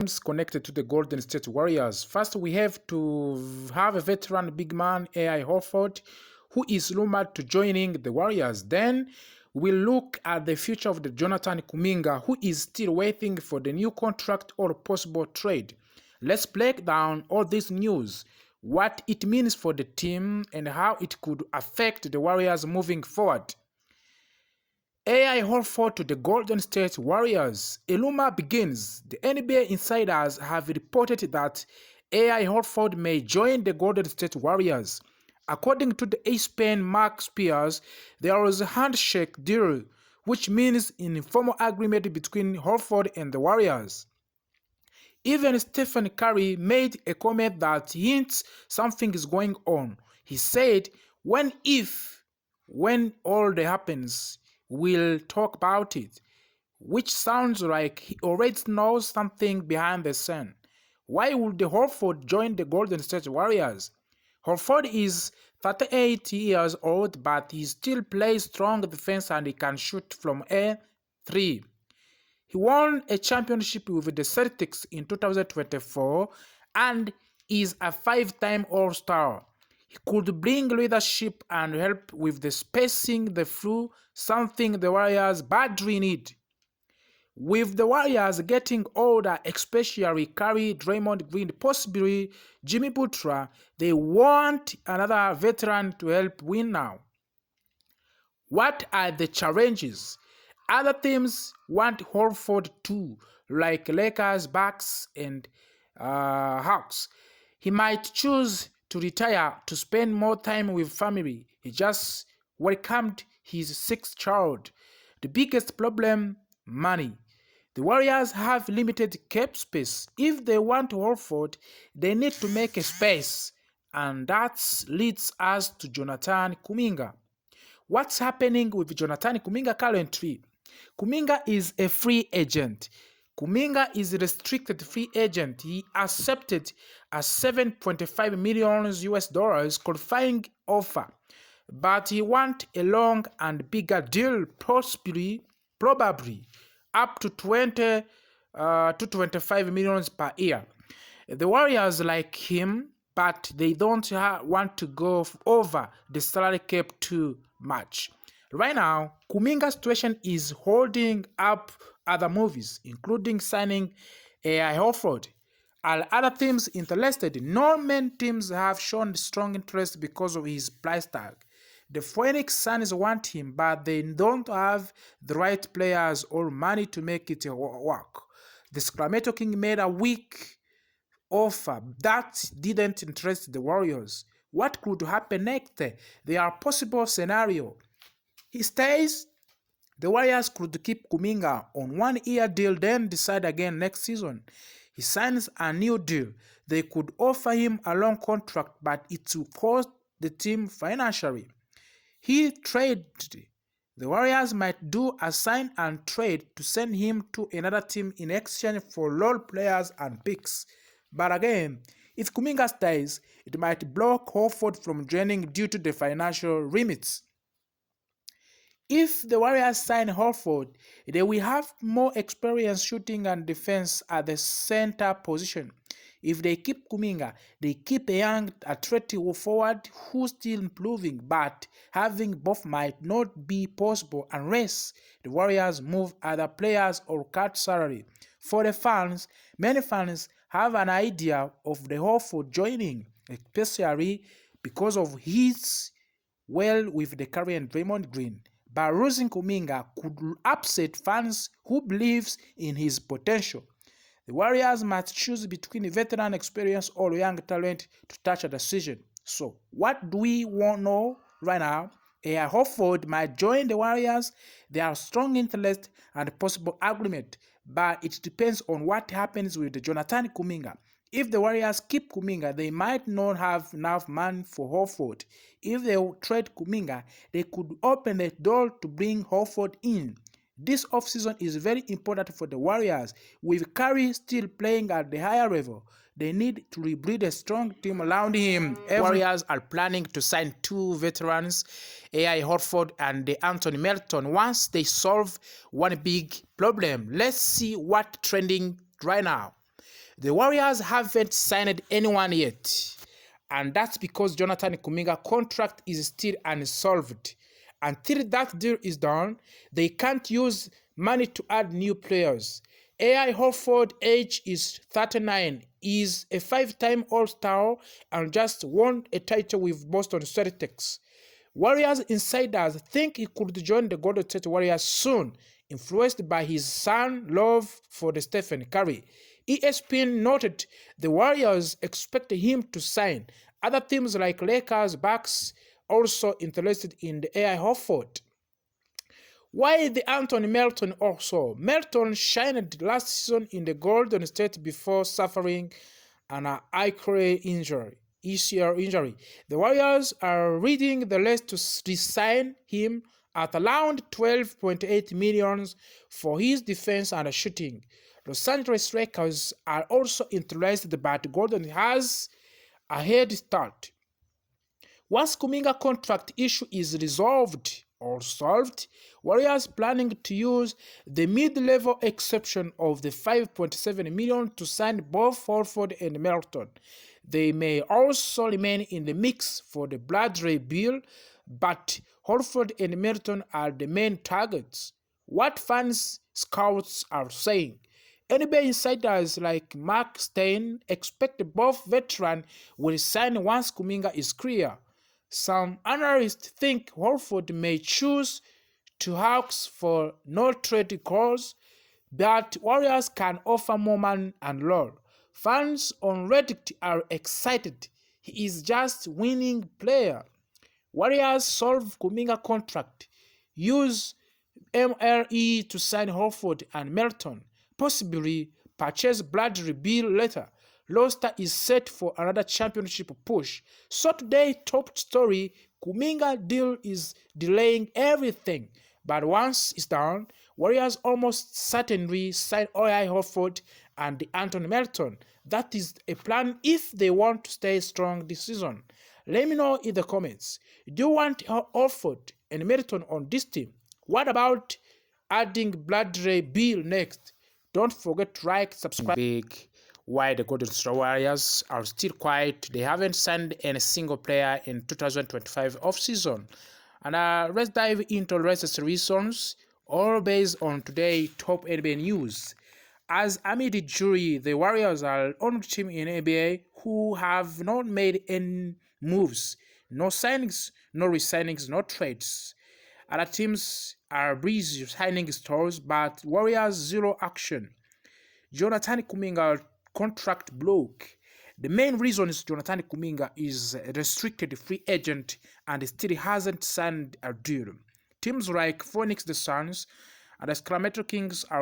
Connected to the Golden State Warriors. First, we have to have a veteran big man, AI Horford, who is rumored to joining the Warriors. Then we'll look at the future of the Jonathan Kuminga, who is still waiting for the new contract or possible trade. Let's break down all this news, what it means for the team, and how it could affect the Warriors moving forward. AI Horford to the Golden State Warriors. A rumor begins. The NBA insiders have reported that AI Horford may join the Golden State Warriors. According to the ESPN Mark Spears, there was a handshake deal, which means an informal agreement between Horford and the Warriors. Even Stephen Curry made a comment that hints something is going on. He said, when all that happens, we'll talk about it, which sounds like he already knows something behind the scene. Why would the Horford join the Golden State Warriors? Horford is 38 years old, but he still plays strong defense and he can shoot from A3. He won a championship with the Celtics in 2024 and is a 5-time All-Star. He could bring leadership and help with the spacing the floor, something the Warriors badly need. With the Warriors getting older, especially Curry, Draymond Green, possibly Jimmy Butler, they want another veteran to help win now. What are the challenges? Other teams want Horford too, like Lakers, Bucks, and Hawks. He might choose to retire to spend more time with family. He just welcomed his 6th child. The biggest problem, money. The Warriors have limited cap space. If they want Horford, they need to make a space. And that leads us to Jonathan Kuminga. What's happening with Jonathan Kuminga currently? Kuminga is a free agent. Kuminga is a restricted free agent. He accepted a $7.5 million US qualifying offer, but he wants a long and bigger deal, probably up to 20 to 25 million per year. The Warriors like him, but they don't want to go over the salary cap too much. Right now, Kuminga's situation is holding up other movies, including signing AI Horford. Are other teams interested? No many teams have shown strong interest because of his price tag. The Phoenix Suns want him, but they don't have the right players or money to make it work. The Sacramento Kings made a weak offer that didn't interest the Warriors. What could happen next? There are possible scenarios. He stays. The Warriors could keep Kuminga on 1-year deal, then decide again next season. He signs a new deal. They could offer him a long contract, but it will cost the team financially. He traded. The Warriors might do a sign and trade to send him to another team in exchange for role players and picks. But again, if Kuminga stays, it might block Horford from joining due to the financial limits. If the Warriors sign Horford, they will have more experience shooting and defense at the center position. If they keep Kuminga, they keep a young, athletic forward who's still improving, but having both might not be possible unless the Warriors move other players or cut salary. For the fans, many fans have an idea of the Horford joining, especially because of his well with the Curry and Draymond Green. But losing Kuminga could upset fans who believes in his potential. The Warriors must choose between veteran experience or young talent to touch a decision. So, what do we want to know right now? AI Horford might join the Warriors. There are strong interest and possible agreement, but it depends on what happens with the Jonathan Kuminga. If the Warriors keep Kuminga, they might not have enough money for Horford. If they trade Kuminga, they could open the door to bring Horford in. This offseason is very important for the Warriors. With Curry still playing at the higher level, they need to rebuild a strong team around him. Warriors are planning to sign 2 veterans, AI Horford and Anthony Melton, once they solve one big problem. Let's see what's trending right now. The Warriors haven't signed anyone yet, and that's because Jonathan Kuminga contract is still unsolved. Until that deal is done, they can't use money to add new players. AI Horford, age is 39, is a 5-time All-Star and just won a title with Boston Celtics. Warriors insiders think he could join the Golden State Warriors soon, influenced by his son's love for the Stephen Curry. ESPN noted the Warriors expect him to sign. Other teams like Lakers, Bucks also interested in the AI Horford. Why the Anthony Melton also? Melton shined last season in the Golden State before suffering an ACL injury. The Warriors are reading the list to resign him at around $12.8 million for his defense and shooting. Los Angeles Lakers are also interested, but Golden has a head start. Once Kuminga contract issue is resolved or solved, Warriors planning to use the mid-level exception of the $5.7 million to sign both Horford and Melton. They may also remain in the mix for the Bradley Beal, but Horford and Melton are the main targets. What fans scouts are saying. NBA insiders like Mark Stein expect both veterans will sign once Kuminga is clear. Some analysts think Horford may choose to Hawks for no trade clause, but Warriors can offer more money and role. Fans on Reddit are excited. He is just winning player. Warriors solve Kuminga contract. Use MLE to sign Horford and Melton. Possibly purchase Bradley Beal later. Roster is set for another championship push. So today's top story, Kuminga deal is delaying everything. But once it's done, Warriors almost certainly sign AI Horford and Anthony Melton. That is a plan if they want to stay strong this season. Let me know in the comments. Do you want Horford and Melton on this team? What about adding Bradley Beal next? Don't forget to like, subscribe. Big. Why the Golden State Warriors are still quiet. They haven't signed any single player in 2025 offseason. And let's dive into the rest of the reasons, all based on today's top NBA news. As amid the jury, the Warriors are the only team in NBA who have not made any moves. No signings, no resignings, no trades. Other teams are busy signing stars, but Warriors zero action. Jonathan Kuminga contract bloke. The main reason is Jonathan Kuminga is a restricted free agent and still hasn't signed a deal. Teams like Phoenix the Suns and the Sacramento Kings are